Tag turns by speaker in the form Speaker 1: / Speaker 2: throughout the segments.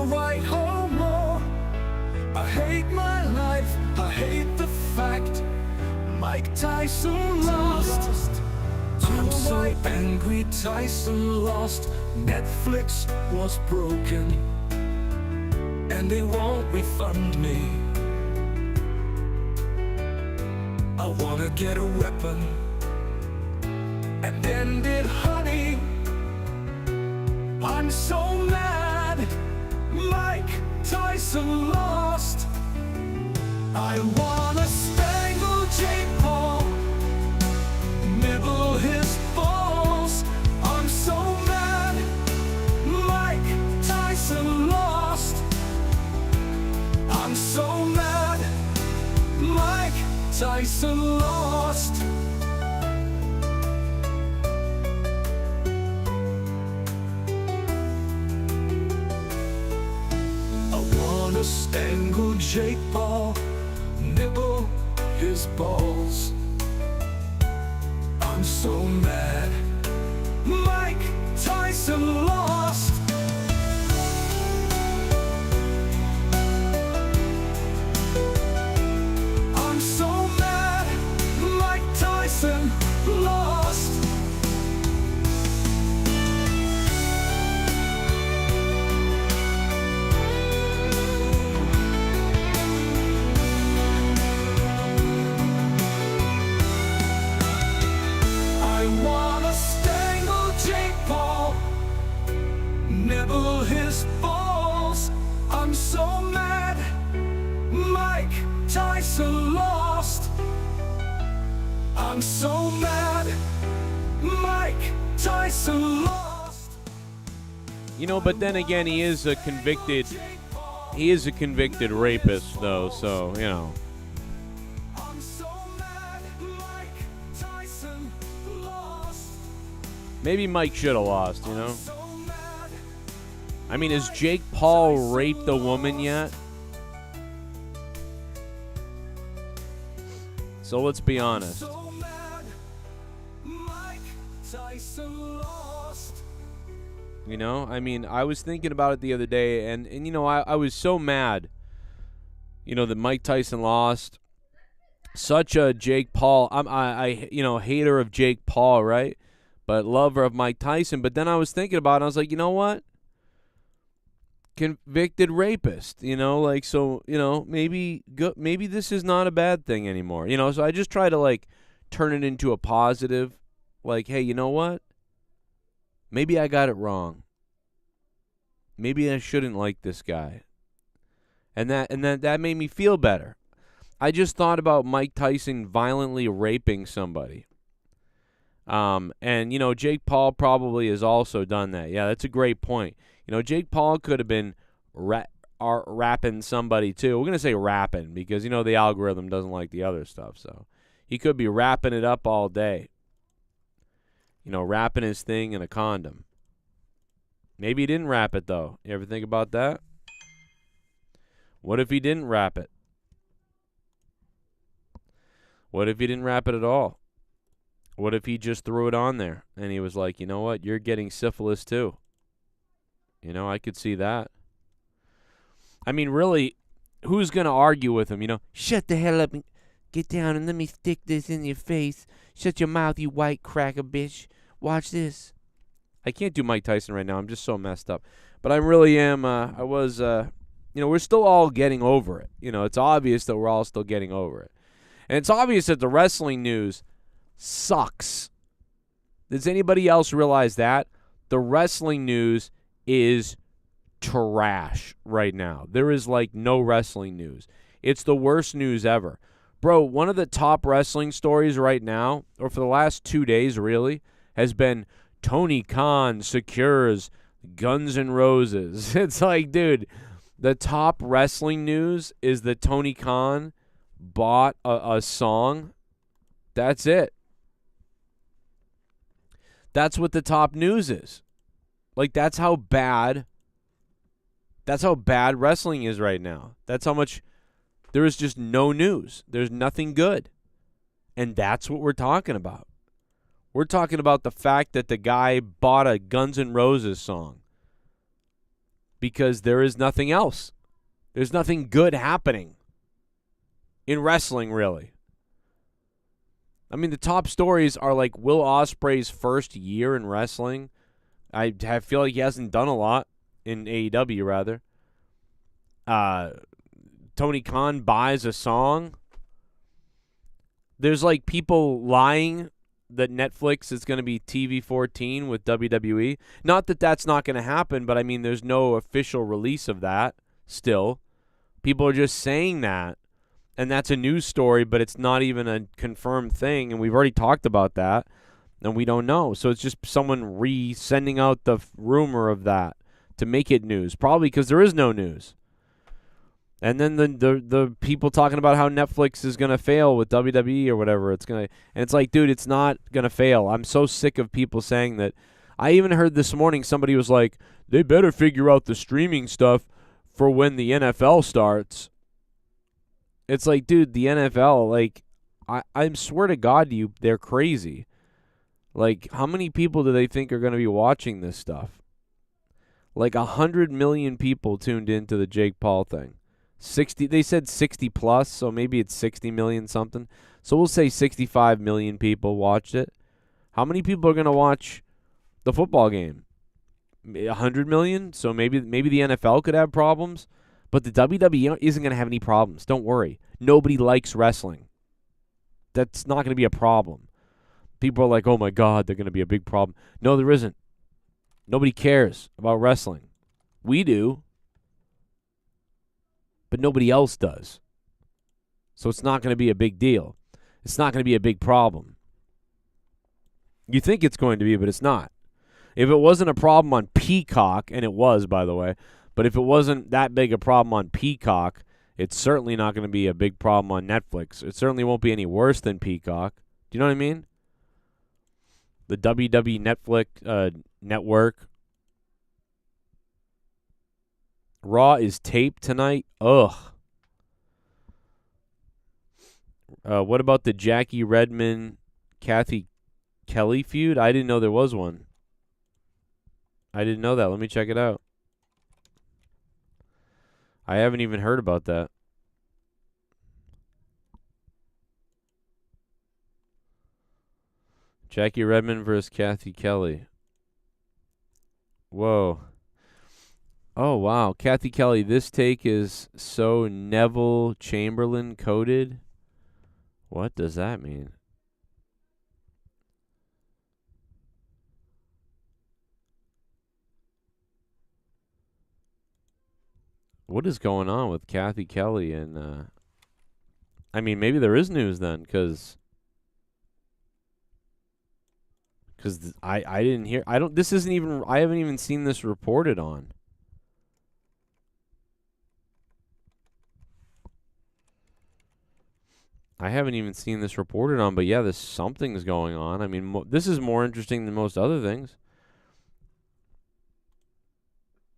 Speaker 1: right homo. I hate my life, I hate the fact Mike Tyson lost. I'm so angry Tyson lost. Netflix was broken and they won't refund me. I wanna get a weapon and end it, honey. I'm so mad Mike Tyson lost. I wanna strangle Jake Paul, nibble his balls. I'm so mad Mike Tyson lost. I'm so mad Mike Tyson lost. I wanna strangle Jake Paul, nibble his balls. I'm so mad Mike Tyson lost. I'm so mad Mike Tyson lost. I wanna strangle Jake Paul, nibble his balls. I'm so mad Mike Tyson lost. I'm so mad Mike Tyson lost.
Speaker 2: You know, but then again, he is a convicted rapist, though. So you know.
Speaker 1: I'm so mad Mike Tyson lost.
Speaker 2: Maybe Mike should have lost, you know?
Speaker 1: So mad
Speaker 2: I mean, has Jake Paul raped a woman yet? So let's be honest.
Speaker 1: so mad Mike Tyson lost.
Speaker 2: You know? I mean, I was thinking about it the other day, and you know, I was so mad, you know, that Mike Tyson lost. Such a Jake Paul. I you know, hater of Jake Paul, right? But lover of Mike Tyson. But then I was thinking about it, and I was like, you know what? Convicted rapist, you know, like, so, you know, maybe this is not a bad thing anymore, you know. So I just try to like turn it into a positive, like, hey, you know what? Maybe I got it wrong. Maybe I shouldn't like this guy, and that made me feel better. I just thought about Mike Tyson violently raping somebody. And, you know, Jake Paul probably has also done that. Yeah, that's a great point. You know, Jake Paul could have been rapping somebody, too. We're going to say rapping because, you know, the algorithm doesn't like the other stuff. So he could be wrapping it up all day. You know, wrapping his thing in a condom. Maybe he didn't wrap it, though. You ever think about that? What if he didn't wrap it? What if he didn't wrap it at all? What if he just threw it on there and he was like, you know what, you're getting syphilis too? You know, I could see that. I mean, really, who's going to argue with him? You know, shut the hell up and get down and let me stick this in your face. Shut your mouth, you white cracker bitch. Watch this. I can't do Mike Tyson right now. I'm just so messed up. But I really am. I was, you know, we're still all getting over it. You know, it's obvious that we're all still getting over it. And it's obvious that the wrestling news sucks. Does anybody else realize that? The wrestling news is trash right now. There is like no wrestling news. It's the worst news ever. Bro, one of the top wrestling stories right now, or for the last 2 days really, has been Tony Khan secures Guns N' Roses. It's like, dude, the top wrestling news is that Tony Khan bought a song. That's it. That's what the top news is. Like, that's how bad wrestling is right now. That's how much there is just no news. There's nothing good. And that's what we're talking about. We're talking about the fact that the guy bought a Guns N' Roses song. because there is nothing else. There's nothing good happening in wrestling, really. I mean, the top stories are like Will Ospreay's first year in wrestling. I feel like he hasn't done a lot in AEW, rather. Tony Khan buys a song. There's like people lying that Netflix is going to be TV 14 with WWE. Not that that's not going to happen, but I mean, there's no official release of that still. People are just saying that, and that's a news story, but it's not even a confirmed thing, and we've already talked about that, and we don't know. So it's just someone sending out the rumor of that to make it news, probably because there is no news. And then the people talking about how Netflix is going to fail with WWE or whatever. And it's like, dude, it's not going to fail. I'm so sick of people saying that. I even heard this morning somebody was like, they better figure out the streaming stuff for when the NFL starts. It's like, dude, the NFL, like, I swear to God to you, they're crazy. Like, how many people do they think are going to be watching this stuff? Like 100 million people tuned into the Jake Paul thing. 60, they said 60 plus, so maybe it's 60 million something. So we'll say 65 million people watched it. How many people are going to watch the football game? 100 million? So maybe the NFL could have problems, but the WWE isn't going to have any problems. Don't worry. Nobody likes wrestling. That's not going to be a problem. People are like, "Oh my God, they're going to be a big problem." No, there isn't. Nobody cares about wrestling. We do. But nobody else does. So it's not going to be a big deal. It's not going to be a big problem. You think it's going to be, but it's not. If it wasn't a problem on Peacock, and it was, by the way, but if it wasn't that big a problem on Peacock, it's certainly not going to be a big problem on Netflix. It certainly won't be any worse than Peacock. Do you know what I mean? The WWE Netflix network. Raw is taped tonight. Ugh. What about the Jackie Redmond, Cathy Kelley feud? I didn't know there was one. I didn't know that. Let me check it out. I haven't even heard about that. Jackie Redmond versus Cathy Kelley. Whoa. Oh, wow. Cathy Kelley, this take is so Neville Chamberlain coded. What does that mean? What is going on with Cathy Kelley? And, I mean, maybe there is news then, because I didn't hear. I haven't even seen this reported on. I haven't even seen this reported on, but yeah, something's going on. I mean, this is more interesting than most other things.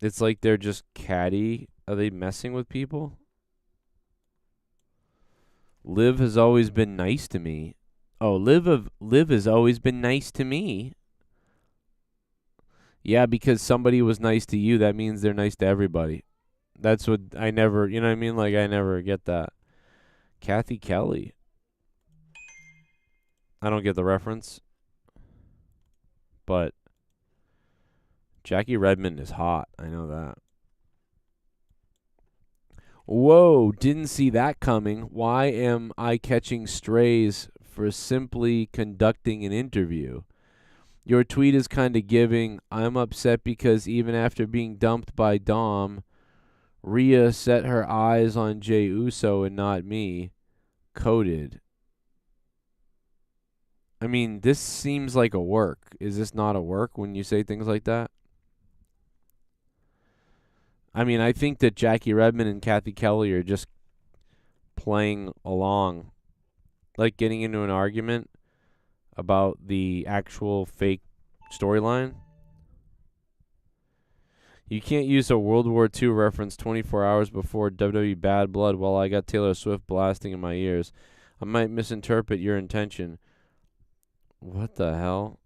Speaker 2: It's like they're just catty. Are they messing with people? Liv has always been nice to me. Oh, Liv has always been nice to me. Yeah, because somebody was nice to you, that means they're nice to everybody. That's what I never, you know what I mean? Like, I never get that. Cathy Kelley. I don't get the reference. But Jackie Redmond is hot. I know that. Whoa, didn't see that coming. Why am I catching strays for simply conducting an interview? Your tweet is kind of giving. I'm upset because even after being dumped by Dom, Rhea set her eyes on Jey Uso and not me. Coded. I mean, this seems like a work. Is this not a work when you say things like that? I mean, I think that Jackie Redmond and Cathy Kelley are just playing along, like getting into an argument about the actual fake storyline. You can't use a World War II reference 24 hours before WWE Bad Blood while I got Taylor Swift blasting in my ears. I might misinterpret your intention. What the hell?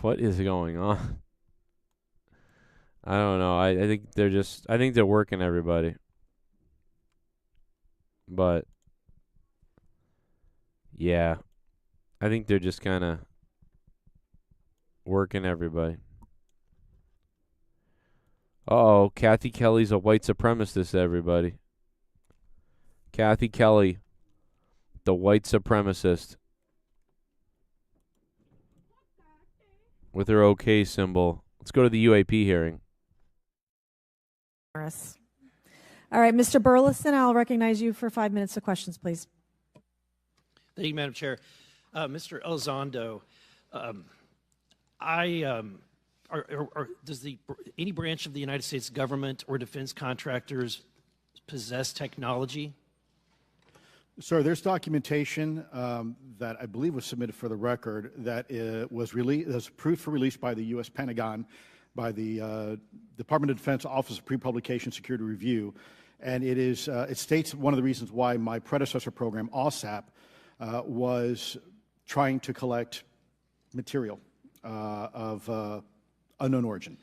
Speaker 2: What is going on? I don't know. I think they're working everybody. But yeah, I think they're just kind of working everybody. Uh-oh, Cathy Kelley's a white supremacist, everybody. Cathy Kelley, the white supremacist. With her OK symbol. Let's go to the UAP hearing.
Speaker 3: All right, Mr. Burleson, I'll recognize you for 5 minutes of questions, please.
Speaker 4: Thank you, Madam Chair. Mr. Elizondo, does any branch of the United States government or defense contractors possess technology?
Speaker 5: Sir, there's documentation that I believe was submitted for the record that was approved for release by the U.S. Pentagon, by the Department of Defense Office of Pre-Publication Security Review, and it states one of the reasons why my predecessor program, OSAP, was trying to collect material of unknown origin.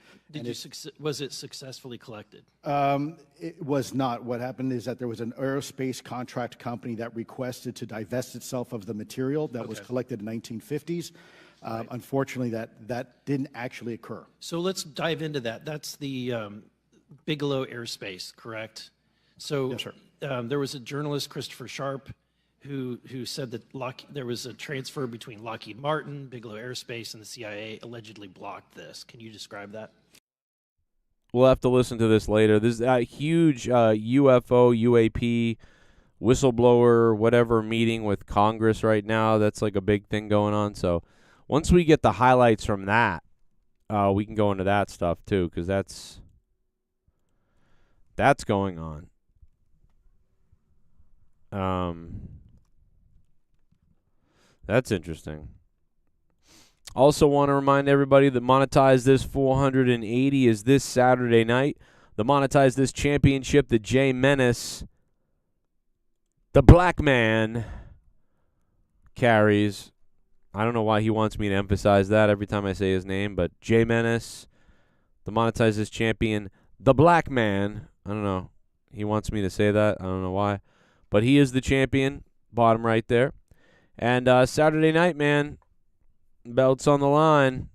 Speaker 4: Was it successfully collected?
Speaker 5: It was not. What happened is that there was an aerospace contract company that requested to divest itself of the material that was collected in the 1950s. Right. Unfortunately, that didn't actually occur.
Speaker 4: So let's dive into that. That's the Bigelow Airspace, correct? So
Speaker 5: yes, sir.
Speaker 4: There was a journalist, Christopher Sharp, who said that there was a transfer between Lockheed Martin, Bigelow Aerospace, and the CIA allegedly blocked this. Can you describe that?
Speaker 2: We'll have to listen to this later. This is a huge UFO, UAP, whistleblower, whatever meeting with Congress right now. That's like a big thing going on. So once we get the highlights from that, we can go into that stuff too, because that's going on. That's interesting. Also want to remind everybody that Monetize This 480 is this Saturday night. The Monetize This Championship that Jay Menace, the black man, carries. I don't know why he wants me to emphasize that every time I say his name, but Jay Menace, the Monetize This champion, the black man. I don't know. He wants me to say that. I don't know why. But he is the champion, bottom right there. And Saturday night, man, belt's on the line.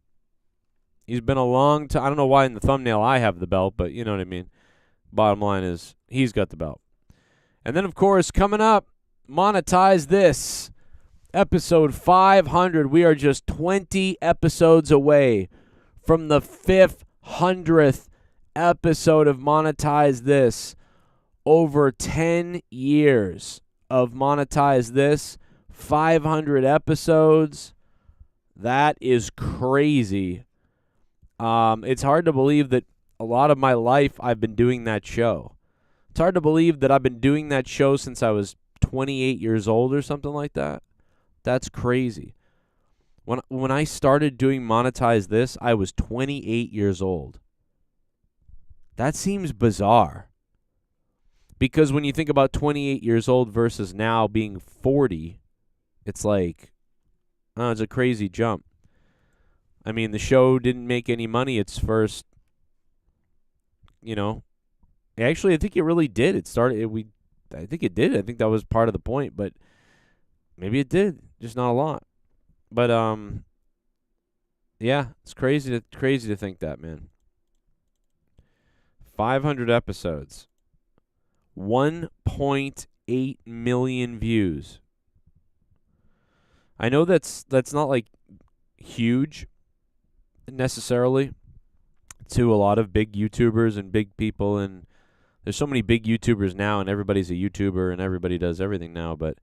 Speaker 2: He's been a long time. I don't know why in the thumbnail I have the belt, but you know what I mean. Bottom line is he's got the belt. And then, of course, coming up, Monetize This, episode 500. We are just 20 episodes away from the 500th episode of Monetize This. Over 10 years of Monetize This, 500 episodes. That is crazy. It's hard to believe that a lot of my life I've been doing that show. It's hard to believe that I've been doing that show since I was 28 years old or something like that. That's crazy. When I started doing Monetize This, I was 28 years old. That seems bizarre. Because when you think about 28 years old versus now being 40, it's like, it's a crazy jump. I mean, the show didn't make any money its first, Actually, I think it really did. I think it did. I think that was part of the point, but maybe it did, just not a lot. But yeah, it's crazy to think that, man. 500 episodes. 1.8 million views. I know that's not like huge necessarily to a lot of big YouTubers and big people, and there's so many big YouTubers now, and everybody's a YouTuber and everybody does everything now, but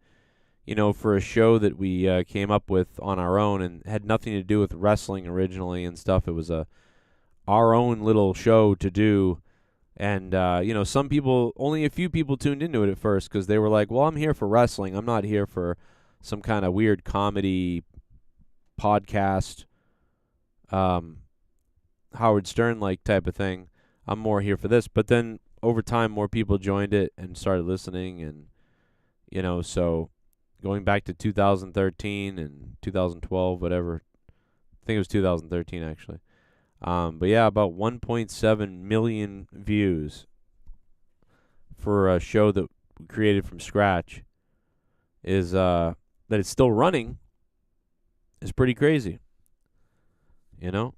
Speaker 2: for a show that we came up with on our own and had nothing to do with wrestling originally and stuff, it was our own little show to do. And, some people, only a few people tuned into it at first because they were like, well, I'm here for wrestling. I'm not here for some kind of weird comedy podcast, Howard Stern-like type of thing. I'm more here for this. But then over time, more people joined it and started listening. And, so going back to 2013 and 2012, whatever. I think it was 2013, actually. But yeah, about 1.7 million views for a show that we created from scratch is that it's still running is pretty crazy. You know?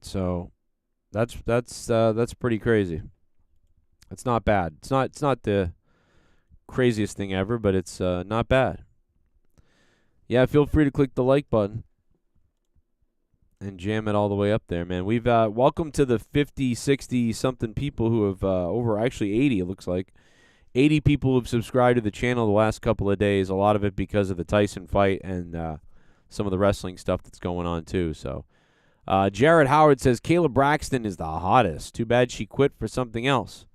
Speaker 2: So that's pretty crazy. It's not bad. It's not the craziest thing ever, but it's not bad. Yeah, feel free to click the like button and jam it all the way up there, man. We've welcome to the 50, 60 something people who have over actually 80, it looks like. 80 people who have subscribed to the channel the last couple of days, a lot of it because of the Tyson fight and some of the wrestling stuff that's going on too. So Jared Howard says Kayla Braxton is the hottest. Too bad she quit for something else.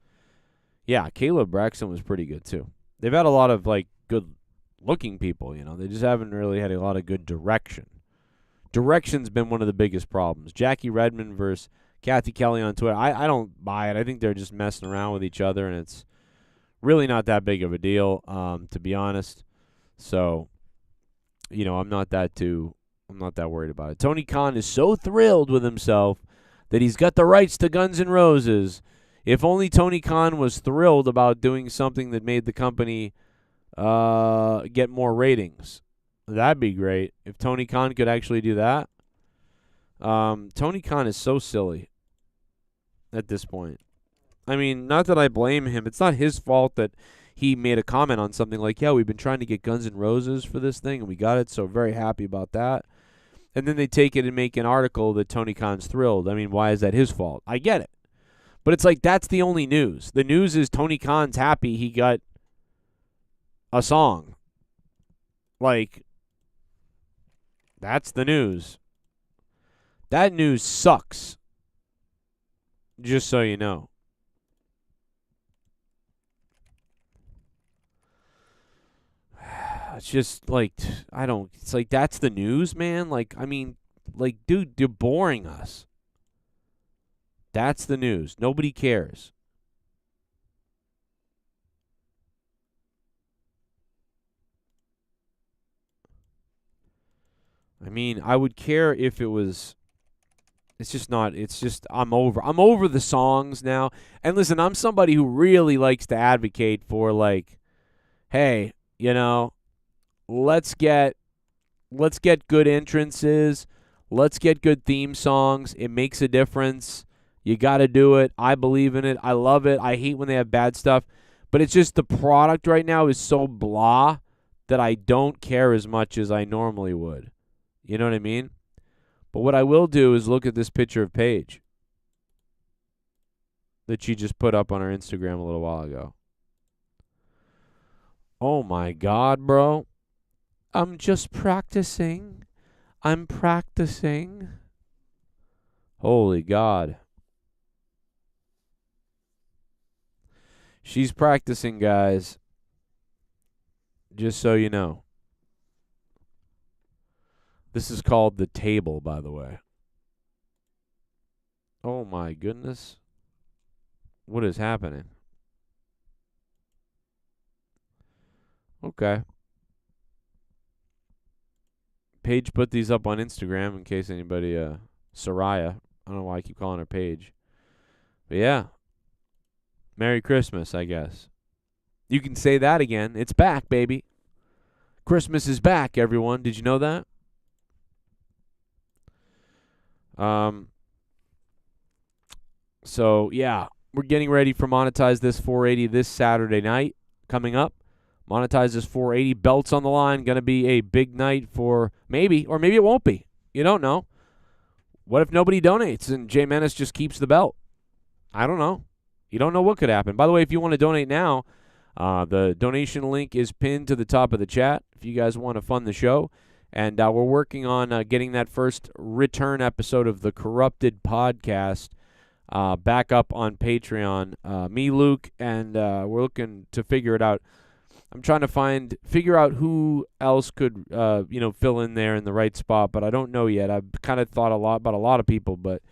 Speaker 2: Yeah, Kayla Braxton was pretty good too. They've had a lot of like good looking people, you know. They just haven't really had a lot of good direction. Direction's been one of the biggest problems. Jackie Redmond versus Cathy Kelley on Twitter. I don't buy it. I think they're just messing around with each other, and it's really not that big of a deal, to be honest. So, you know, I'm not that worried about it. Tony Khan is so thrilled with himself that he's got the rights to Guns N' Roses. If only Tony Khan was thrilled about doing something that made the company get more ratings. That'd be great. If Tony Khan could actually do that. Tony Khan is so silly at this point. I mean, not that I blame him. It's not his fault that he made a comment on something like, yeah, we've been trying to get Guns N' Roses for this thing, and we got it, so very happy about that. And then they take it and make an article that Tony Khan's thrilled. I mean, why is that his fault? I get it. But it's like, that's the only news. The news is Tony Khan's happy he got a song. Like, that's the news. That news sucks. Just so you know. It's just like, it's like, that's the news, man. Like, I mean, like, dude, you're boring us. That's the news. Nobody cares. I mean, I would care if it was. It's just not. It's just, I'm over the songs now. And listen, I'm somebody who really likes to advocate for, like, hey, you know, let's get good entrances. Let's get good theme songs. It makes a difference. You got to do it. I believe in it. I love it. I hate when they have bad stuff. But it's just the product right now is so blah that I don't care as much as I normally would. You know what I mean? But what I will do is look at this picture of Paige that she just put up on her Instagram a little while ago. Oh my God, bro. I'm just practicing. I'm practicing. Holy God. She's practicing, guys. Just so you know. This is called The Table, by the way. Oh my goodness. What is happening? Okay. Paige put these up on Instagram in case anybody, Soraya. I don't know why I keep calling her Paige. But yeah. Merry Christmas, I guess. You can say that again. It's back, baby. Christmas is back, everyone. Did you know that? So, yeah. We're getting ready for Monetize This 480 this Saturday night coming up. Monetize This 480. Belts on the line. Going to be a big night for maybe, or maybe it won't be. You don't know. What if nobody donates and Jay Menace just keeps the belt? I don't know. You don't know what could happen. By the way, if you want to donate now, the donation link is pinned to the top of the chat if you guys want to fund the show. And we're working on getting that first return episode of the Corrupted podcast back up on Patreon. Me, Luke, and we're looking to figure it out. I'm trying to figure out who else could, fill in there in the right spot, but I don't know yet. I've kind of thought about a lot of people, but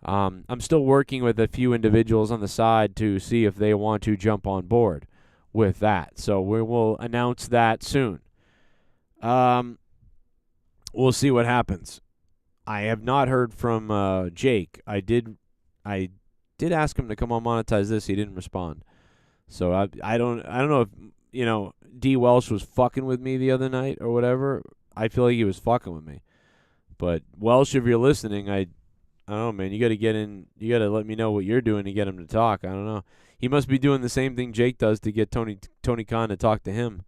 Speaker 2: I'm still working with a few individuals on the side to see if they want to jump on board with that. So we will announce that soon. We'll see what happens. I have not heard from Jake. I did ask him to come on Monetize This. He didn't respond. So I don't know if, D. Welsh was fucking with me the other night or whatever. I feel like he was fucking with me. But Welsh, if you're listening, I don't know, man. You got to get in. You got to let me know what you're doing to get him to talk. I don't know. He must be doing the same thing Jake does to get Tony Khan to talk to him.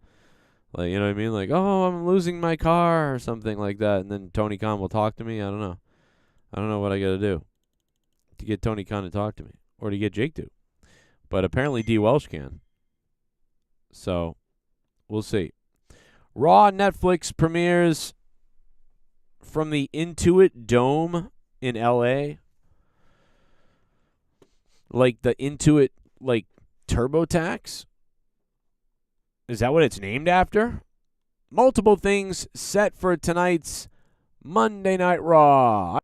Speaker 2: Like, you know what I mean? Like, oh, I'm losing my car or something like that, and then Tony Khan will talk to me. I don't know. I don't know what I got to do to get Tony Khan to talk to me or to get Jake to. But apparently D. Welsh can. So, we'll see. Raw Netflix premieres from the Intuit Dome in L.A. Like the Intuit, like, TurboTax? Is that what it's named after? Multiple things set for tonight's Monday Night Raw.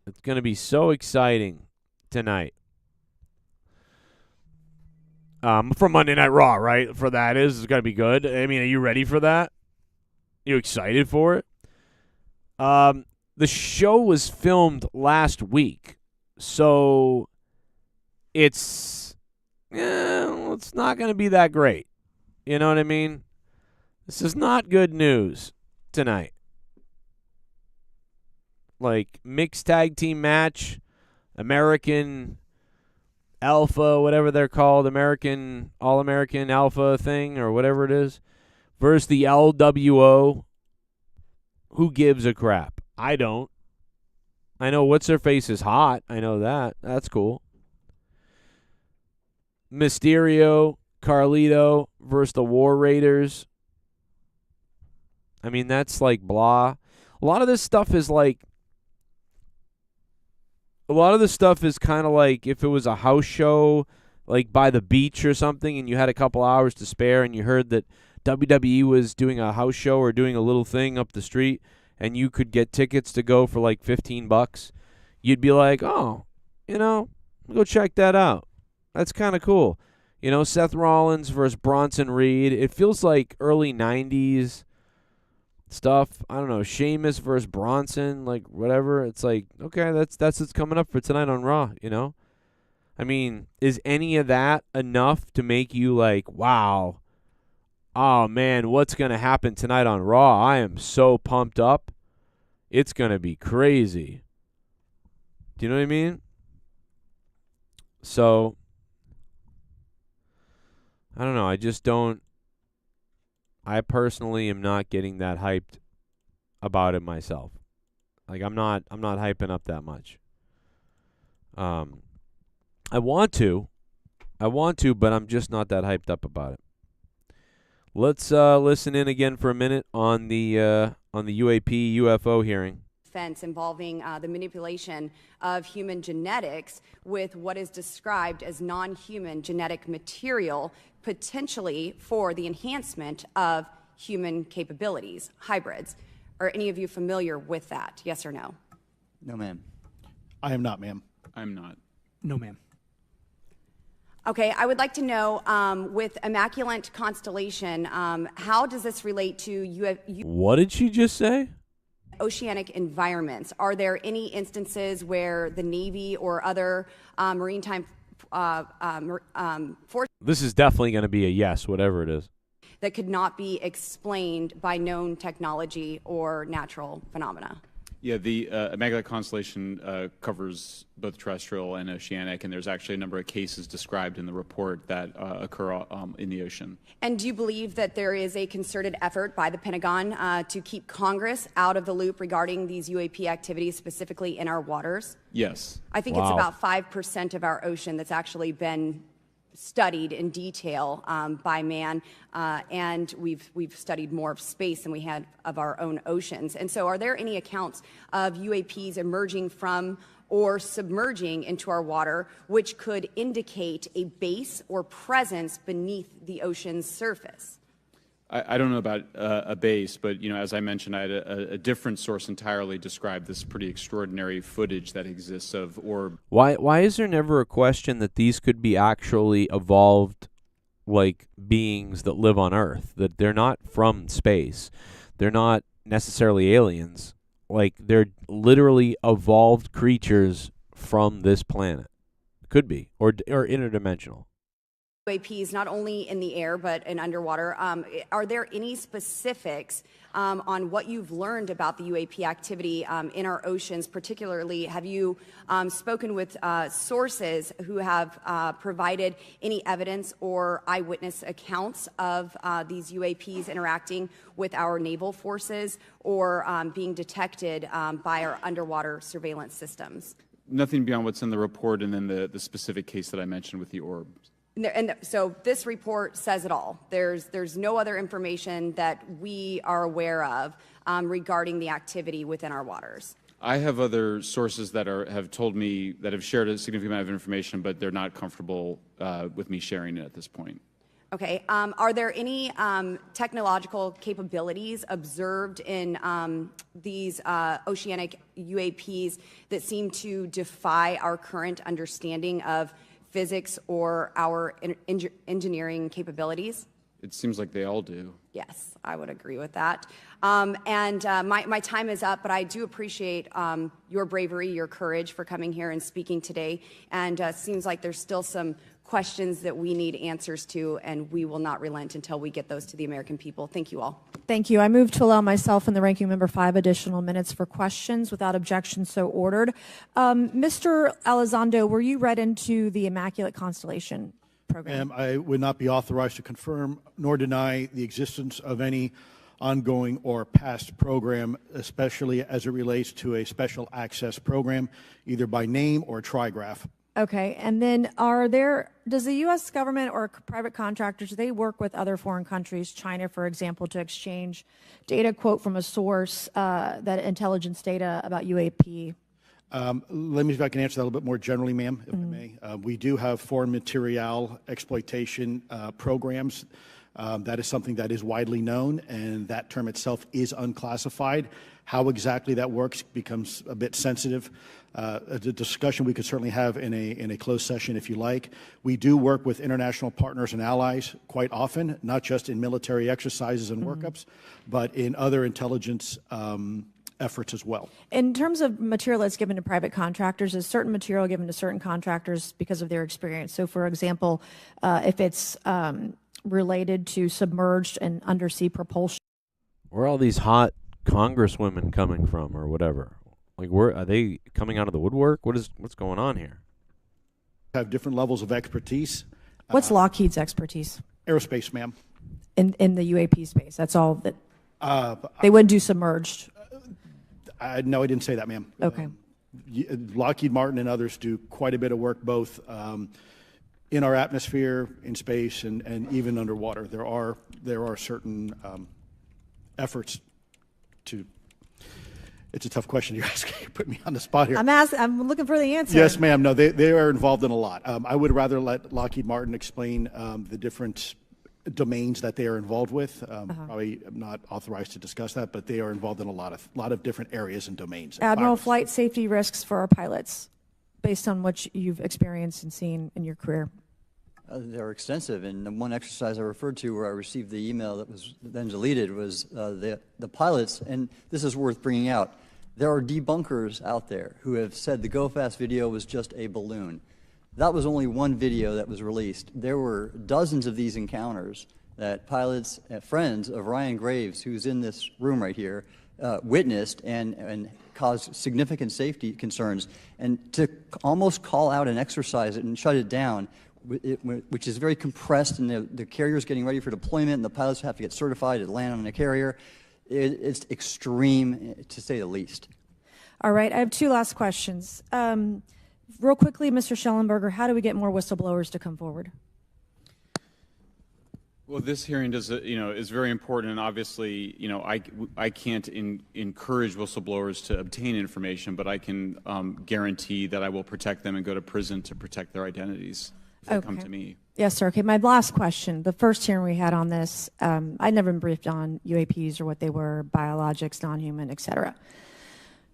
Speaker 2: It's going to be so exciting tonight. For Monday Night Raw, right? For that it's going to be good. I mean, are you ready for that? You excited for it? The show was filmed last week, so it's not going to be that great. You know what I mean? This is not good news tonight. Like, mixed tag team match, American Alpha, whatever they're called, All-American Alpha thing, or whatever it is, versus the LWO. Who gives a crap? I don't. I know What's-Her-Face is hot. I know that. That's cool. Mysterio, Carlito versus the War Raiders. I mean, that's like blah. A lot of this stuff is kind of like if it was a house show, like by the beach or something, and you had a couple hours to spare, and you heard that WWE was doing a house show or doing a little thing up the street, and you could get tickets to go for like $15, you'd be like, oh, go check that out. That's kind of cool. Seth Rollins versus Bronson Reed. It feels like early 90s stuff. I don't know. Sheamus versus Bronson, like whatever. It's like, okay, that's what's coming up for tonight on Raw, I mean, is any of that enough to make you like, wow, oh, man, what's going to happen tonight on Raw? I am so pumped up. It's going to be crazy. Do you know what I mean? So, I don't know. I personally am not getting that hyped about it myself. Like, I'm not hyping up that much. I want to, but I'm just not that hyped up about it. Let's listen in again for a minute on the UAP UFO hearing.
Speaker 6: Defense involving the manipulation of human genetics with what is described as non-human genetic material, potentially for the enhancement of human capabilities, hybrids. Are any of you familiar with that? Yes or no?
Speaker 7: No, ma'am.
Speaker 5: I am not, ma'am.
Speaker 7: I'm not.
Speaker 4: No, ma'am.
Speaker 6: Okay, I would like to know, with Immaculate Constellation, how does this relate to
Speaker 2: What did she just say?
Speaker 6: oceanic environments? Are there any instances where the Navy or other maritime forces
Speaker 2: This is definitely going to be a yes, whatever it is.
Speaker 6: that could not be explained by known technology or natural phenomena?
Speaker 7: Yeah, the Immaculate Constellation covers both terrestrial and oceanic, and there's actually a number of cases described in the report that occur in the ocean.
Speaker 6: And do you believe that there is a concerted effort by the Pentagon to keep Congress out of the loop regarding these UAP activities, specifically in our waters?
Speaker 7: Yes.
Speaker 6: I think it's about 5% of our ocean that's actually been studied in detail by man, and we've studied more of space than we had of our own oceans. And so are there any accounts of UAPs emerging from or submerging into our water which could indicate a base or presence beneath the ocean's surface?
Speaker 7: I don't know about a base, but as I mentioned, I had a different source entirely describe this pretty extraordinary footage that exists of orb.
Speaker 2: Why is there never a question that these could be actually evolved like beings that live on Earth, that they're not from space. They're not necessarily aliens. Like, they're literally evolved creatures from this planet. Could be, or interdimensional.
Speaker 6: UAPs, not only in the air but in underwater. Are there any specifics on what you've learned about the UAP activity in our oceans? Particularly, have you spoken with sources who have provided any evidence or eyewitness accounts of these UAPs interacting with our naval forces or being detected by our underwater surveillance systems?
Speaker 7: Nothing beyond what's in the report and then the specific case that I mentioned with the orb.
Speaker 6: So this report says it all. There's no other information that we are aware of regarding the activity within our waters.
Speaker 7: I have other sources that have told me that have shared a significant amount of information, but they're not comfortable with me sharing it at this point.
Speaker 6: Okay. Are there any technological capabilities observed in these oceanic UAPs that seem to defy our current understanding of physics or our engineering capabilities?
Speaker 7: It seems like they all do.
Speaker 6: Yes, I would agree with that. My time is up, but I do appreciate your bravery, your courage for coming here and speaking today. And it seems like there's still some questions that we need answers to, and we will not relent until we get those to the American people. Thank you all.
Speaker 3: Thank you. I move to allow myself and the ranking member 5 additional minutes for questions. Without objection, so ordered. Mr. Elizondo, were you read into the Immaculate Constellation program?
Speaker 5: I would not be authorized to confirm nor deny the existence of any ongoing or past program, especially as it relates to a special access program, either by name or trigraph.
Speaker 3: Okay, and then does the U.S. government or private contractors, do they work with other foreign countries, China, for example, to exchange data, quote from a source, that intelligence data about UAP?
Speaker 5: Let me see if I can answer that a little bit more generally, ma'am, if I may. We do have foreign material exploitation programs. That is something that is widely known, and that term itself is unclassified. How exactly that works becomes a bit sensitive. A discussion we could certainly have in a closed session if you like. We do work with international partners and allies quite often, not just in military exercises and workups, but in other intelligence efforts as well.
Speaker 3: In terms of material that's given to private contractors, is certain material given to certain contractors because of their experience? So, for example, if it's related to submerged and undersea propulsion.
Speaker 2: Where are all these hot congresswomen coming from, or whatever? Like, where are they coming out of the woodwork? What's going on here?
Speaker 5: Have different levels of expertise.
Speaker 3: What's Lockheed's expertise?
Speaker 5: Aerospace, ma'am.
Speaker 3: In the UAP space, that's all that they wouldn't do submerged.
Speaker 5: No, I didn't say that, ma'am.
Speaker 3: Okay.
Speaker 5: Lockheed Martin and others do quite a bit of work both in our atmosphere, in space, and even underwater. There are certain efforts to. It's a tough question you're asking. You put me on the spot here.
Speaker 3: I'm looking for the answer.
Speaker 5: Yes, ma'am. No, they are involved in a lot. I would rather let Lockheed Martin explain the different domains that they are involved with. Probably am not authorized to discuss that, but they are involved in a lot of different areas and domains.
Speaker 3: Admiral, flight safety risks for our pilots, based on what you've experienced and seen in your career.
Speaker 8: They're extensive, and the one exercise I referred to where I received the email that was then deleted was the pilots, and this is worth bringing out. There are debunkers out there who have said the Go Fast video was just a balloon. That was only one video that was released. There were dozens of these encounters that pilots, friends of Ryan Graves, who's in this room right here, witnessed and caused significant safety concerns. And to almost call out an exercise and shut it down, which is very compressed, and the carrier's getting ready for deployment, and the pilots have to get certified to land on a carrier. It's extreme, to say the least.
Speaker 3: All right, I have two last questions. Real quickly, Mr. Schellenberger, how do we get more whistleblowers to come forward?
Speaker 7: Well, this hearing is very important, and obviously, I can't encourage whistleblowers to obtain information, but I can guarantee that I will protect them and go to prison to protect their identities if they come to me.
Speaker 3: Yes, sir. Okay, my last question. The first hearing we had on this, I'd never been briefed on UAPs or what they were, biologics, non-human, et cetera.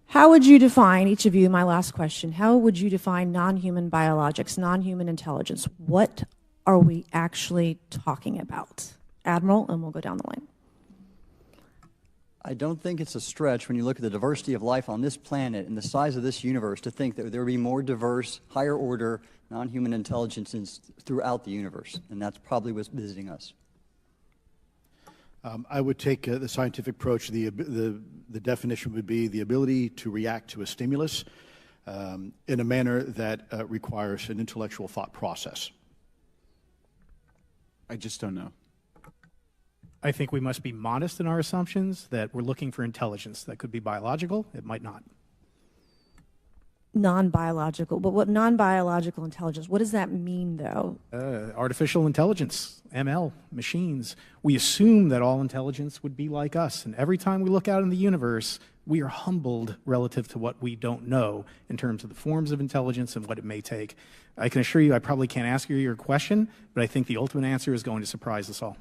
Speaker 3: How would you define, each of you, my last question, how would you define non-human biologics, non-human intelligence? What are we actually talking about? Admiral, and we'll go down the line.
Speaker 8: I don't think it's a stretch when you look at the diversity of life on this planet and the size of this universe to think that there would be more diverse, higher order, non-human intelligences throughout the universe. And that's probably what's visiting us.
Speaker 5: I would take the scientific approach. The definition would be the ability to react to a stimulus in a manner that requires an intellectual thought process.
Speaker 7: I just don't know.
Speaker 9: I think we must be modest in our assumptions that we're looking for intelligence. That could be biological, it might not.
Speaker 3: Non-biological, but what non-biological intelligence, what does that mean though?
Speaker 9: Artificial intelligence, ML, machines. We assume that all intelligence would be like us, and every time we look out in the universe, we are humbled relative to what we don't know in terms of the forms of intelligence and what it may take. I can assure you I probably can't ask you your question, but I think the ultimate answer is going to surprise us all.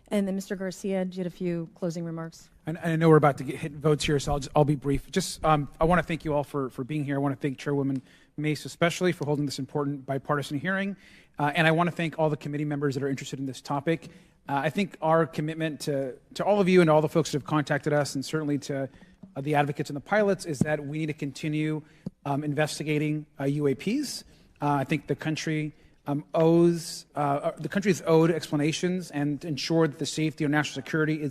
Speaker 3: And then Mr. Garcia, you had a few closing remarks.
Speaker 10: I know we're about to hit votes here, so I'll be brief. Just I want to thank you all for being here. I want to thank Chairwoman Mace especially for holding this important bipartisan hearing. And I want to thank all the committee members that are interested in this topic. I think our commitment to all of you and all the folks that have contacted us, and certainly to the advocates and the pilots, is that we need to continue investigating UAPs. I think the country the country is owed explanations and ensure that the safety or national security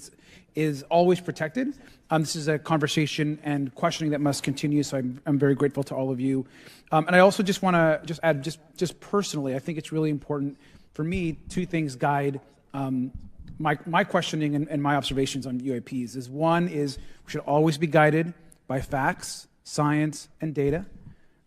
Speaker 10: is always protected. This is a conversation and questioning that must continue, so I'm very grateful to all of you. And I also just want to add, just personally, I think it's really important for me, two things guide my questioning and my observations on UAPs. One is we should always be guided by facts, science, and data,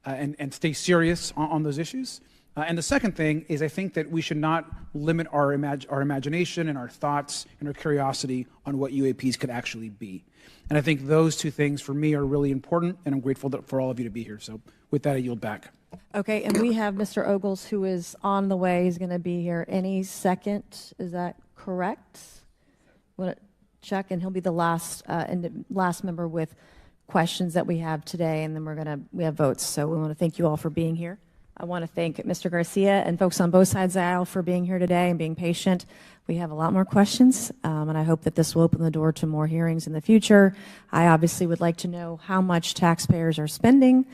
Speaker 10: and stay serious on those issues. And the second thing is I think that we should not limit our imagination and our thoughts and our curiosity on what UAPs could actually be. And I think those two things for me are really important, and I'm grateful for all of you to be here. So with that, I yield back.
Speaker 3: Okay, and we have Mr. Ogles, who is on the way. He's going to be here any second. Is that correct? Want to check, and he'll be the last member with questions that we have today, and then we have votes. So we want to thank you all for being here. I want to thank Mr. Garcia and folks on both sides of the aisle for being here today and being patient. We have a lot more questions, and I hope that this will open the door to more hearings in the future. I obviously would like to know how much taxpayers are spending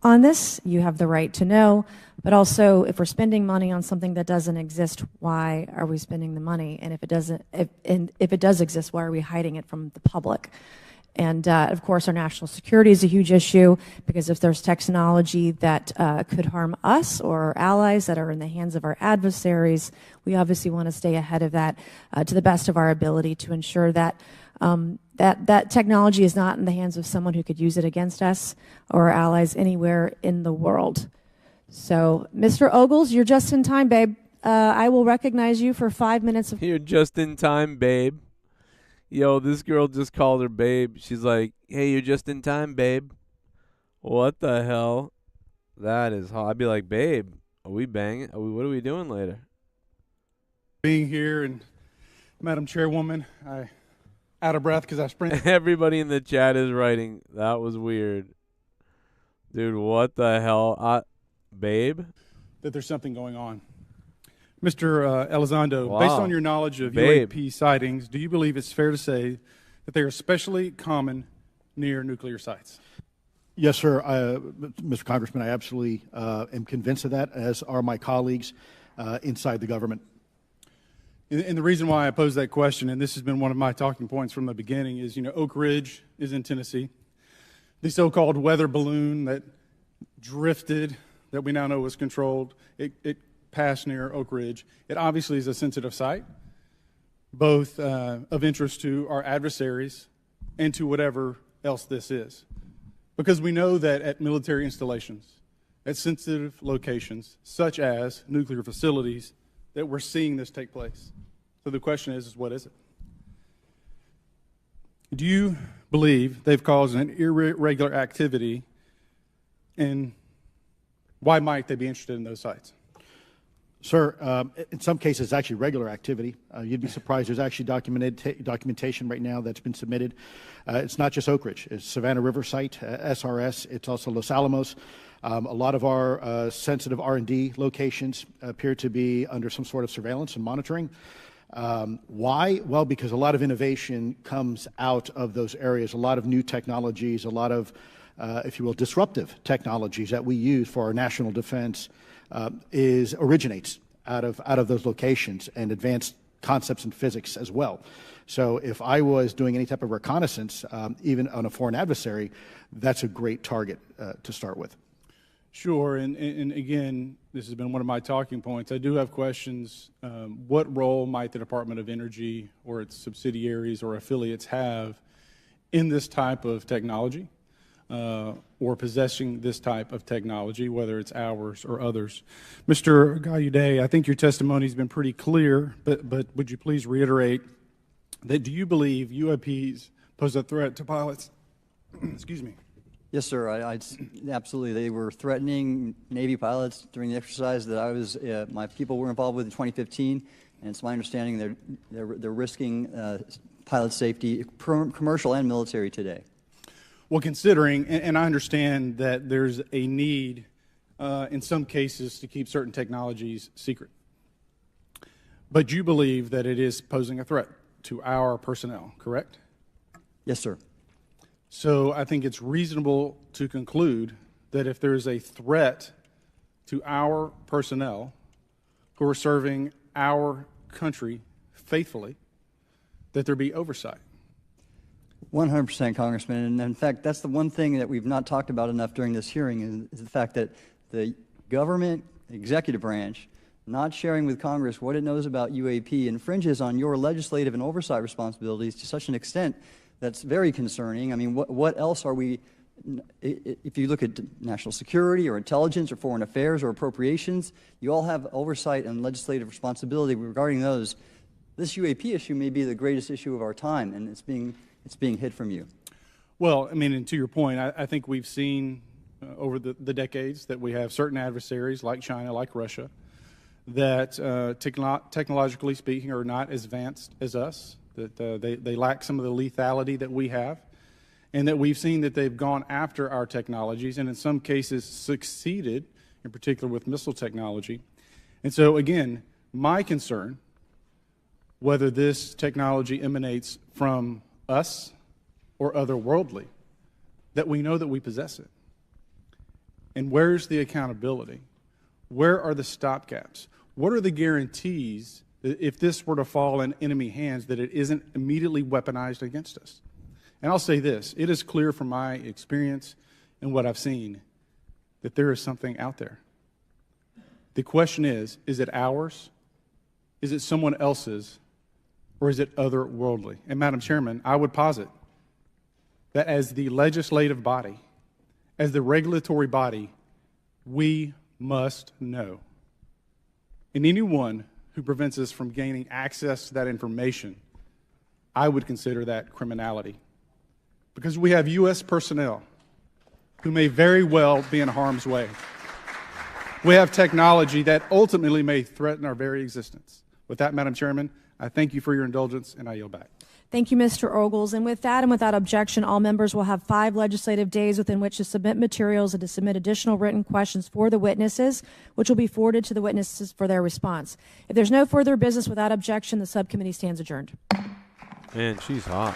Speaker 3: on this. You have the right to know, but also if we're spending money on something that doesn't exist, why are we spending the money? And if it does exist, why are we hiding it from the public? And of course, our national security is a huge issue, because if there's technology that could harm us or our allies that are in the hands of our adversaries, we obviously want to stay ahead of that to the best of our ability to ensure that that technology is not in the hands of someone who could use it against us or our allies anywhere in the world. So, Mr. Ogles, you're just in time, babe. I will recognize you for 5 minutes.
Speaker 2: You're just in time, babe. Yo, this girl just called her babe. She's like, hey, you're just in time, babe. What the hell? That is hot. I'd be like, babe, are we banging? What are we doing later?
Speaker 11: Being here, and Madam Chairwoman, I out of breath because I sprinted.
Speaker 2: Everybody in the chat is writing, that was weird. Dude, what the hell? Babe?
Speaker 11: That there's something going on. Mr. Elizondo,
Speaker 2: Wow.
Speaker 11: based on your knowledge of
Speaker 2: Babe.
Speaker 11: UAP sightings, do you believe it's fair to say that they are especially common near nuclear sites?
Speaker 5: Yes, sir. Mr. Congressman, I absolutely am convinced of that, as are my colleagues inside the government.
Speaker 11: And the reason why I pose that question, and this has been one of my talking points from the beginning, is, Oak Ridge is in Tennessee. The so-called weather balloon that drifted, that we now know was controlled, it passed near Oak Ridge. It obviously is a sensitive site, both of interest to our adversaries and to whatever else this is. Because we know that at military installations, at sensitive locations, such as nuclear facilities, that we're seeing this take place. So the question is what is it? Do you believe they've caused an irregular activity, and why might they be interested in those sites?
Speaker 5: Sir, in some cases, it's actually regular activity. You'd be surprised. There's actually documentation right now that's been submitted. It's not just Oak Ridge. It's Savannah River Site, SRS. It's also Los Alamos. A lot of our sensitive R&D locations appear to be under some sort of surveillance and monitoring. Why? Well, because a lot of innovation comes out of those areas, a lot of new technologies, a lot of, if you will, disruptive technologies that we use for our national defense originates out of those locations, and advanced concepts in physics as well. So if I was doing any type of reconnaissance, even on a foreign adversary, that's a great target to start with.
Speaker 11: Sure, and again, this has been one of my talking points. I do have questions. What role might the Department of Energy or its subsidiaries or affiliates have in this type of technology, or possessing this type of technology, whether it's ours or others? Mr. Gallaudet, I think your testimony has been pretty clear, but would you please reiterate that do you believe UAPs pose a threat to pilots? Excuse me.
Speaker 8: Yes, sir. Absolutely. They were threatening Navy pilots during the exercise that I was, my people were involved with in 2015, and it's my understanding they're risking pilot safety, commercial and military, today.
Speaker 11: Well, considering, and I understand that there's a need in some cases to keep certain technologies secret, but you believe that it is posing a threat to our personnel, correct?
Speaker 8: Yes, sir.
Speaker 11: So I think it's reasonable to conclude that if there's a threat to our personnel who are serving our country faithfully, that there be oversight.
Speaker 8: 100%, Congressman. And in fact, that's the one thing that we've not talked about enough during this hearing is the fact that the government executive branch not sharing with Congress what it knows about UAP infringes on your legislative and oversight responsibilities to such an extent that's very concerning. I mean, what else are we, if you look at national security or intelligence or foreign affairs or appropriations, you all have oversight and legislative responsibility regarding those. This UAP issue may be the greatest issue of our time, and it's being hid from you.
Speaker 11: Well, I mean, and to your point, I think we've seen over the decades that we have certain adversaries like China, like Russia, that technologically speaking are not as advanced as us, that they lack some of the lethality that we have, and that we've seen that they've gone after our technologies and in some cases succeeded, in particular with missile technology. And so again, my concern, whether this technology emanates from us or otherworldly, that we know that we possess it. And where's the accountability? Where are the stopgaps? What are the guarantees that if this were to fall in enemy hands, that it isn't immediately weaponized against us? And I'll say this, it is clear from my experience and what I've seen that there is something out there. The question is it ours? Is it someone else's? Or is it otherworldly? And Madam Chairman, I would posit that as the legislative body, as the regulatory body, we must know. And anyone who prevents us from gaining access to that information, I would consider that criminality. Because we have U.S. personnel who may very well be in harm's way. We have technology that ultimately may threaten our very existence. With that, Madam Chairman, I thank you for your indulgence, and I yield back.
Speaker 3: Thank you, Mr. Ogles. And with that and without objection, all members will have 5 legislative days within which to submit materials and to submit additional written questions for the witnesses, which will be forwarded to the witnesses for their response. If there's no further business without objection, the subcommittee stands adjourned.
Speaker 2: Man, she's hot.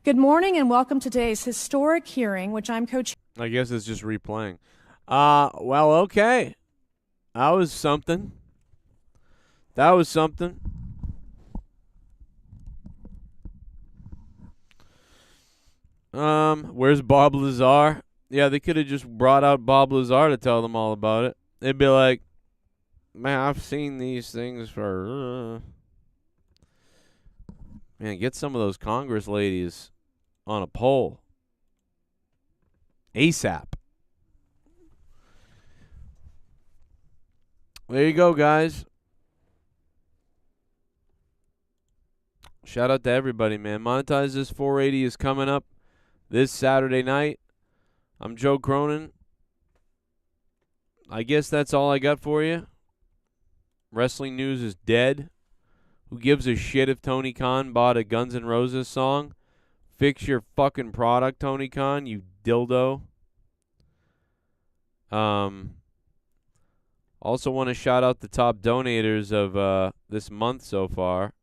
Speaker 3: Good morning and welcome to today's historic hearing, which I'm co-chairing.
Speaker 2: I guess it's just replaying. Well, okay. That was something. That was something. Where's Bob Lazar? Yeah, they could have just brought out Bob Lazar to tell them all about it. They'd be like, man, I've seen these things for... Man, get some of those Congress ladies on a poll. ASAP. There you go, guys. Shout out to everybody, man. Monetize This 480 is coming up this Saturday night. I'm Joe Cronin. I guess that's all I got for you. Wrestling news is dead. Who gives a shit if Tony Khan bought a Guns N' Roses song? Fix your fucking product, Tony Khan, you dildo. Also want to shout out the top donators of this month so far.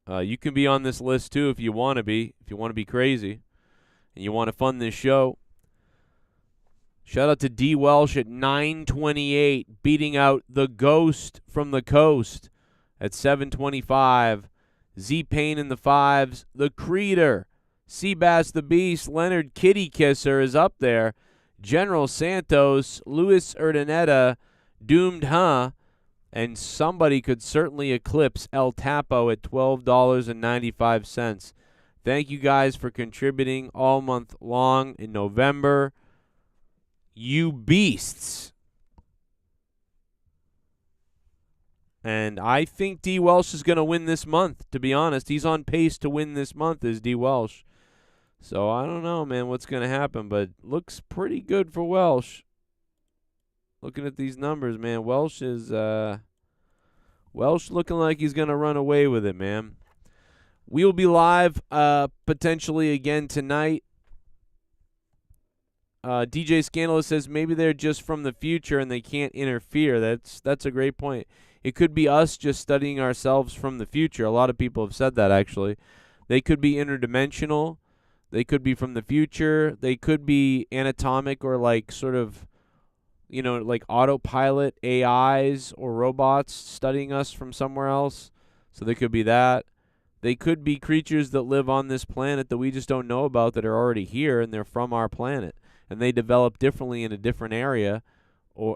Speaker 2: You can be on this list too if you want to be. If you want to be crazy and you want to fund this show. Shout out to D. Welsh at 928, beating out the Ghost from the Coast at 725. Z Payne in the fives. The Creeder. Seabass the Beast. Leonard Kitty Kisser is up there. General Santos. Luis Urdaneta. Doomed Huh. And somebody could certainly eclipse El Tapo at $12.95. Thank you guys for contributing all month long in November. You beasts. And I think D. Welsh is going to win this month, to be honest. He's on pace to win this month, is D. Welsh. So I don't know, man, what's going to happen, but looks pretty good for Welsh. Looking at these numbers, man, Welsh is Welsh looking like he's going to run away with it, man. We will be live potentially again tonight. DJ Scandalous says maybe they're just from the future and they can't interfere. That's a great point. It could be us just studying ourselves from the future. A lot of people have said that, actually. They could be interdimensional. They could be from the future. They could be anatomic or like sort of, you know, like autopilot AIs or robots studying us from somewhere else. So they could be that. They could be creatures that live on this planet that we just don't know about that are already here and they're from our planet. And they develop differently in a different area,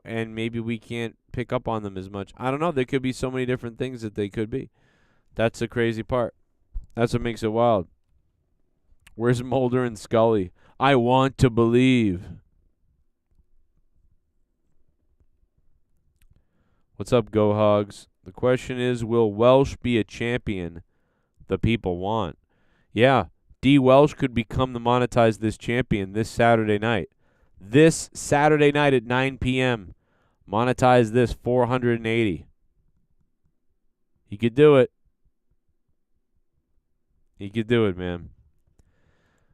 Speaker 2: and maybe we can't pick up on them as much. I don't know. There could be so many different things that they could be. That's the crazy part. That's what makes it wild. Where's Mulder and Scully? I want to believe. What's up, Go Hogs? The question is, will Welsh be a champion the people want? Yeah. D. Welsh could become the Monetize This champion this Saturday night. This Saturday night at 9 p.m. Monetize This 480. He could do it. He could do it, man.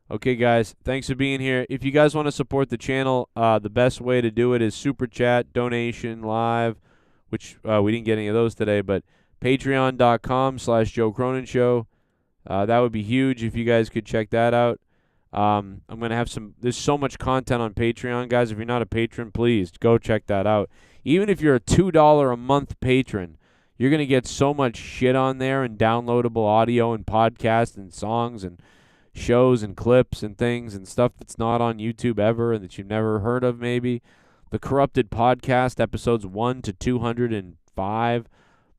Speaker 2: Okay, guys. Thanks for being here. If you guys want to support the channel, the best way to do it is Super Chat, donation, live, which we didn't get any of those today, but patreon.com/Joe Cronin Show. That would be huge if you guys could check that out. I'm going to have there's so much content on Patreon, guys. If you're not a patron, please go check that out. Even if you're a $2 a month patron, you're going to get so much shit on there and downloadable audio and podcasts and songs and shows and clips and things and stuff that's not on YouTube ever and that you've never heard of maybe. The Corrupted Podcast, episodes 1 to 205.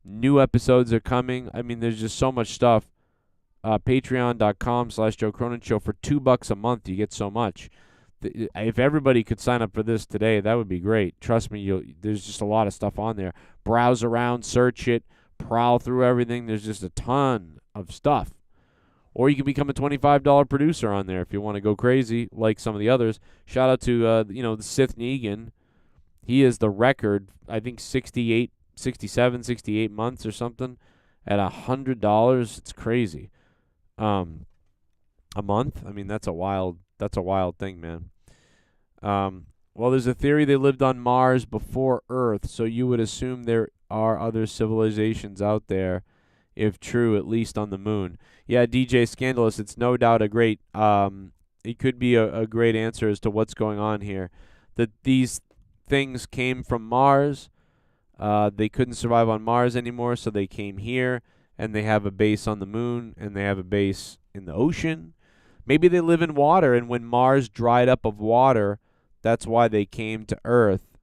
Speaker 2: New episodes are coming. I mean, there's just so much stuff. Patreon.com/Joe Cronin Show. For $2 a month, you get so much. If everybody could sign up for this today, that would be great. Trust me, there's just a lot of stuff on there. Browse around, search it, prowl through everything. There's just a ton of stuff. Or you can become a $25 producer on there if you want to go crazy like some of the others. Shout out to the Sith Negan. He is the record, I think 67, 68 months or something at $100. It's crazy. A month? I mean, that's a wild thing, man. Well, there's a theory they lived on Mars before Earth, so you would assume there are other civilizations out there, if true, at least on the moon. Yeah, DJ Scandalous, it's no doubt a great, it could be a great answer as to what's going on here. That these things came from Mars. They couldn't survive on Mars anymore, so they came here. And they have a base on the moon, and they have a base in the ocean. Maybe they live in water, and when Mars dried up of water, that's why they came to Earth,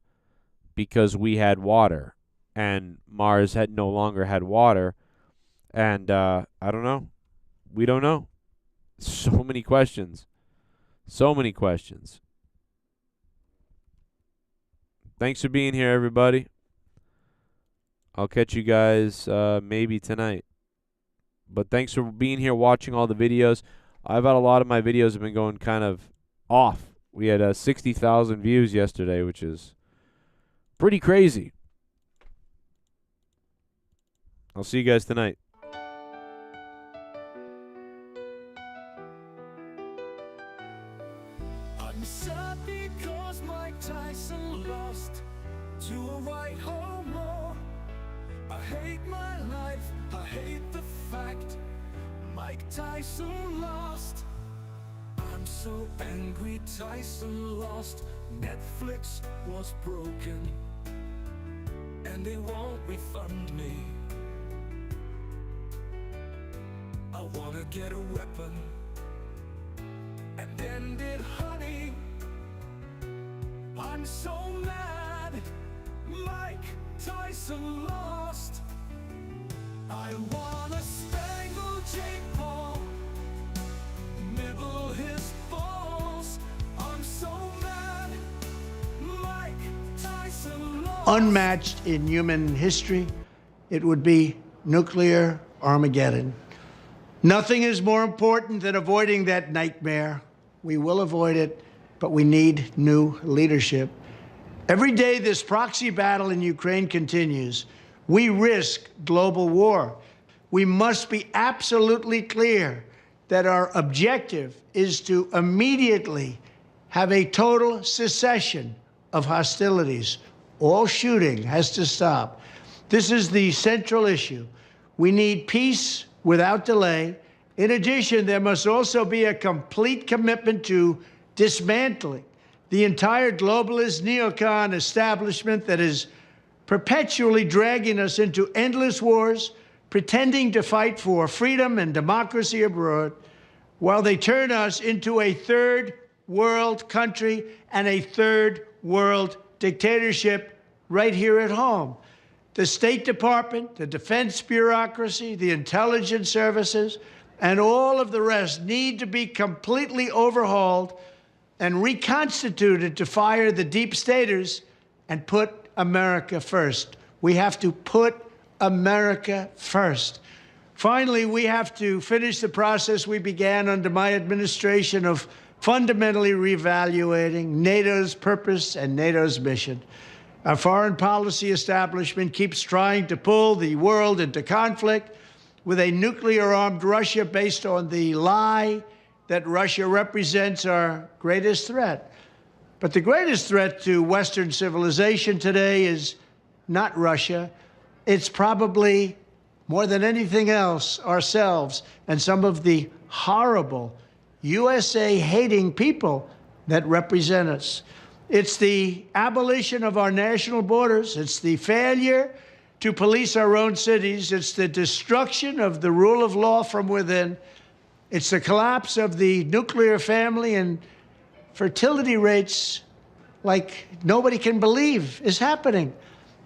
Speaker 2: because we had water, and Mars no longer had water. And I don't know. We don't know. So many questions. So many questions. Thanks for being here, everybody. I'll catch you guys maybe tonight. But thanks for being here, watching all the videos. I've had a lot of my videos have been going kind of off. We had 60,000 views yesterday, which is pretty crazy. I'll see you guys tonight.
Speaker 1: I'm sad because Mike Tyson lost to a white homo. I hate my life, I hate the fact Mike Tyson lost. I'm so angry Tyson lost. Netflix was broken and they won't refund me. I wanna get a weapon and end it, honey. I'm so mad Mike Tyson lost. I wanna strangle Jake Paul, nibble his balls. I'm so mad Mike Tyson lost.
Speaker 12: Unmatched in human history, it would be nuclear Armageddon. Nothing is more important than avoiding that nightmare. We will avoid it, but we need new leadership. Every day this proxy battle in Ukraine continues, we risk global war. We must be absolutely clear that our objective is to immediately have a total cessation of hostilities. All shooting has to stop. This is the central issue. We need peace without delay. In addition, there must also be a complete commitment to dismantling the entire globalist neocon establishment that is perpetually dragging us into endless wars, pretending to fight for freedom and democracy abroad, while they turn us into a third world country and a third world dictatorship right here at home. The State Department, the defense bureaucracy, the intelligence services, and all of the rest need to be completely overhauled and reconstituted to fire the deep staters and put America first. We have to put America first. Finally, we have to finish the process we began under my administration of fundamentally reevaluating NATO's purpose and NATO's mission. Our foreign policy establishment keeps trying to pull the world into conflict with a nuclear-armed Russia based on the lie that Russia represents our greatest threat. But the greatest threat to Western civilization today is not Russia. It's probably, more than anything else, ourselves and some of the horrible USA-hating people that represent us. It's the abolition of our national borders. It's the failure to police our own cities. It's the destruction of the rule of law from within. It's the collapse of the nuclear family and fertility rates like nobody can believe is happening.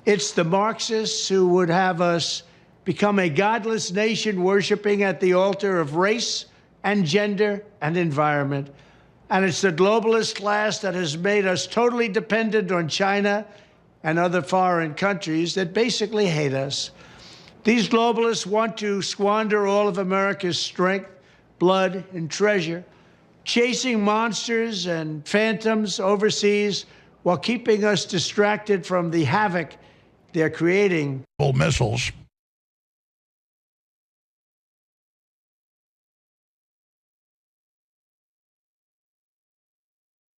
Speaker 12: It's the Marxists who would have us become a godless nation worshiping at the altar of race and gender and environment. And it's the globalist class that has made us totally dependent on China and other foreign countries that basically hate us. These globalists want to squander all of America's strength, blood, and treasure, chasing monsters and phantoms overseas while keeping us distracted from the havoc they're creating.
Speaker 13: Missiles